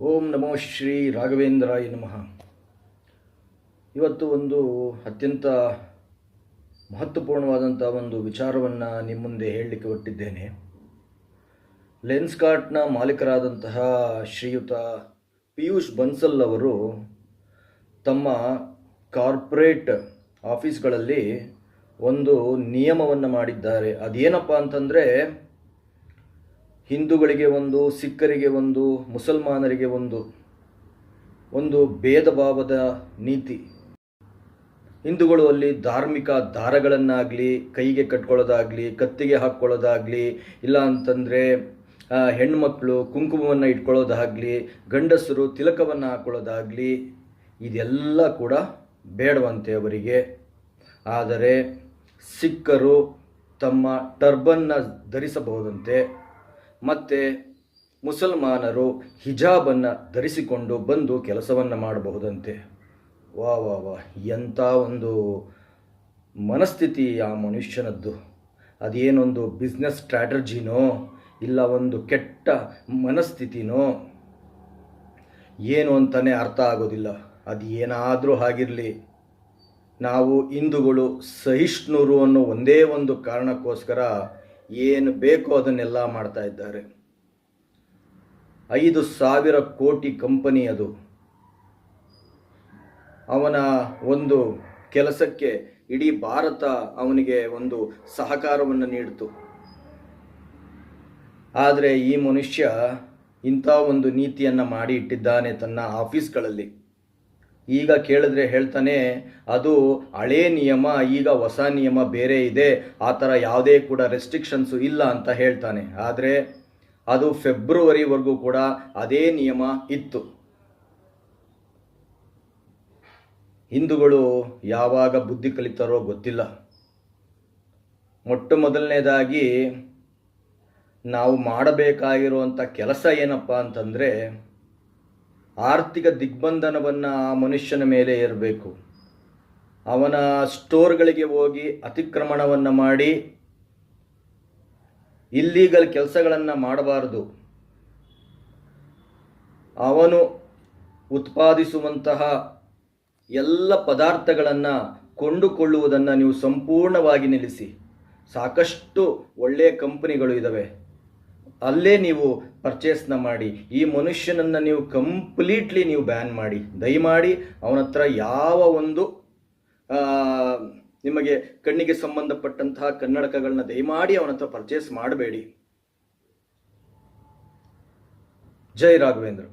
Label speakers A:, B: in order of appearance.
A: ಓಂ ನಮೋ ಶ್ರೀ ರಾಘವೇಂದ್ರಾಯ ನಮಃ. ಇವತ್ತು ಒಂದು ಅತ್ಯಂತ ಮಹತ್ವಪೂರ್ಣವಾದಂಥ ಒಂದು ವಿಚಾರವನ್ನು ನಿಮ್ಮ ಮುಂದೆ ಹೇಳಲಿಕ್ಕೆ ಹೊರಟಿದ್ದೇನೆ. ಲೆನ್ಸ್ಕಾರ್ಟ್ನ ಮಾಲೀಕರಾದಂತಹ ಶ್ರೀಯುತ ಪಿಯೂಷ್ ಬನ್ಸಲ್ ಅವರು ತಮ್ಮ ಕಾರ್ಪೊರೇಟ್ ಆಫೀಸ್ಗಳಲ್ಲಿ ಒಂದು ನಿಯಮವನ್ನು ಮಾಡಿದ್ದಾರೆ. ಅದೇನಪ್ಪ ಅಂತಂದರೆ, ಹಿಂದೂಗಳಿಗೆ ಒಂದು, ಸಿಖ್ಖರಿಗೆ ಒಂದು, ಮುಸಲ್ಮಾನರಿಗೆ ಒಂದು ಭೇದ ಭಾವದ ನೀತಿ. ಹಿಂದೂಗಳು ಅಲ್ಲಿ ಧಾರ್ಮಿಕ ದಾರಗಳನ್ನಾಗಲಿ, ಕೈಗೆ ಕಟ್ಕೊಳ್ಳೋದಾಗಲಿ, ಕತ್ತಿಗೆ ಹಾಕ್ಕೊಳ್ಳೋದಾಗಲಿ, ಇಲ್ಲ ಅಂತಂದರೆ ಹೆಣ್ಮಕ್ಳು ಕುಂಕುಮವನ್ನು ಇಟ್ಕೊಳ್ಳೋದಾಗಲಿ, ಗಂಡಸರು ತಿಲಕವನ್ನು ಹಾಕ್ಕೊಳ್ಳೋದಾಗಲಿ, ಇದೆಲ್ಲ ಕೂಡ ಬೇಡವಂತೆ ಅವರಿಗೆ. ಆದರೆ ಸಿಖ್ಖರು ತಮ್ಮ ಟರ್ಬನ್ನ ಧರಿಸಬಹುದಂತೆ, ಮತ್ತು ಮುಸಲ್ಮಾನರು ಹಿಜಾಬನ್ನು ಧರಿಸಿಕೊಂಡು ಬಂದು ಕೆಲಸವನ್ನು ಮಾಡಬಹುದಂತೆ. ವಾ ವಾ ವಾ, ಎಂಥ ಒಂದು ಮನಸ್ಥಿತಿ ಆ ಮನುಷ್ಯನದ್ದು! ಅದೇನೊಂದು ಬಿಸ್ನೆಸ್ ಸ್ಟ್ರಾಟಜಿನೋ ಇಲ್ಲ ಒಂದು ಕೆಟ್ಟ ಮನಸ್ಥಿತಿನೋ ಏನು ಅಂತಲೇ ಅರ್ಥ ಆಗೋದಿಲ್ಲ. ಅದು ಏನಾದರೂ ಆಗಿರಲಿ, ನಾವು ಹಿಂದೂಗಳು ಸಹಿಷ್ಣುರು ಅನ್ನೋ ಒಂದೇ ಒಂದು ಕಾರಣಕ್ಕೋಸ್ಕರ ಏನು ಬೇಕೋ ಅದನ್ನೆಲ್ಲ ಮಾಡ್ತಾ ಇದ್ದಾರೆ. 5,000 ಕೋಟಿ ಕಂಪನಿ ಅದು. ಅವನ ಒಂದು ಕೆಲಸಕ್ಕೆ ಇಡೀ ಭಾರತ ಅವನಿಗೆ ಒಂದು ಸಹಕಾರವನ್ನು ನೀಡಿತು. ಆದರೆ ಈ ಮನುಷ್ಯ ಇಂಥ ಒಂದು ನೀತಿಯನ್ನು ಮಾಡಿ ಇಟ್ಟಿದ್ದಾನೆ ತನ್ನ ಆಫೀಸ್ಗಳಲ್ಲಿ. ಈಗ ಕೇಳಿದ್ರೆ ಹೇಳ್ತಾನೆ, ಅದು ಹಳೇ ನಿಯಮ, ಈಗ ಹೊಸ ನಿಯಮ ಬೇರೆ ಇದೆ, ಆ ಥರ ಯಾವುದೇ ಕೂಡ ರೆಸ್ಟ್ರಿಕ್ಷನ್ಸು ಇಲ್ಲ ಅಂತ ಹೇಳ್ತಾನೆ. ಆದರೆ ಅದು ಫೆಬ್ರವರಿವರೆಗೂ ಕೂಡ ಅದೇ ನಿಯಮ ಇತ್ತು. ಹಿಂದೂಗಳು ಯಾವಾಗ ಬುದ್ಧಿ ಕಲಿತಾರೋ ಗೊತ್ತಿಲ್ಲ. ಮೊಟ್ಟ ಮೊದಲನೇದಾಗಿ ನಾವು ಮಾಡಬೇಕಾಗಿರುವಂಥ ಕೆಲಸ ಏನಪ್ಪ ಅಂತಂದರೆ, ಆರ್ಥಿಕ ದಿಗ್ಬಂಧನವನ್ನು ಆ ಮನುಷ್ಯನ ಮೇಲೆ ಇರಬೇಕು. ಅವನ ಸ್ಟೋರ್ಗಳಿಗೆ ಹೋಗಿ ಅತಿಕ್ರಮಣವನ್ನು ಮಾಡಿ ಇಲ್ಲೀಗಲ್ ಕೆಲಸಗಳನ್ನು ಮಾಡಬಾರದು. ಅವನು ಉತ್ಪಾದಿಸುವಂತಹ ಎಲ್ಲ ಪದಾರ್ಥಗಳನ್ನು ಕೊಂಡುಕೊಳ್ಳುವುದನ್ನು ನೀವು ಸಂಪೂರ್ಣವಾಗಿ ನಿಲ್ಲಿಸಿ. ಸಾಕಷ್ಟು ಒಳ್ಳೆಯ ಕಂಪನಿಗಳು ಇದ್ದಾವೆ, ಅಲ್ಲೇ ನೀವು ಪರ್ಚೇಸ್ನ ಮಾಡಿ. ಈ ಮನುಷ್ಯನನ್ನು ನೀವು ಕಂಪ್ಲೀಟ್ಲಿ ನೀವು ಬ್ಯಾನ್ ಮಾಡಿ. ದಯಮಾಡಿ ಅವನ ಹತ್ರ ಯಾವ ಒಂದು ನಿಮಗೆ ಕಣ್ಣಿಗೆ ಸಂಬಂಧಪಟ್ಟಂತಹ ಕನ್ನಡಕಗಳನ್ನ ದಯಮಾಡಿ ಅವನ ಹತ್ರ ಪರ್ಚೇಸ್ ಮಾಡಬೇಡಿ. ಜೈ ರಾಘವೇಂದ್ರ.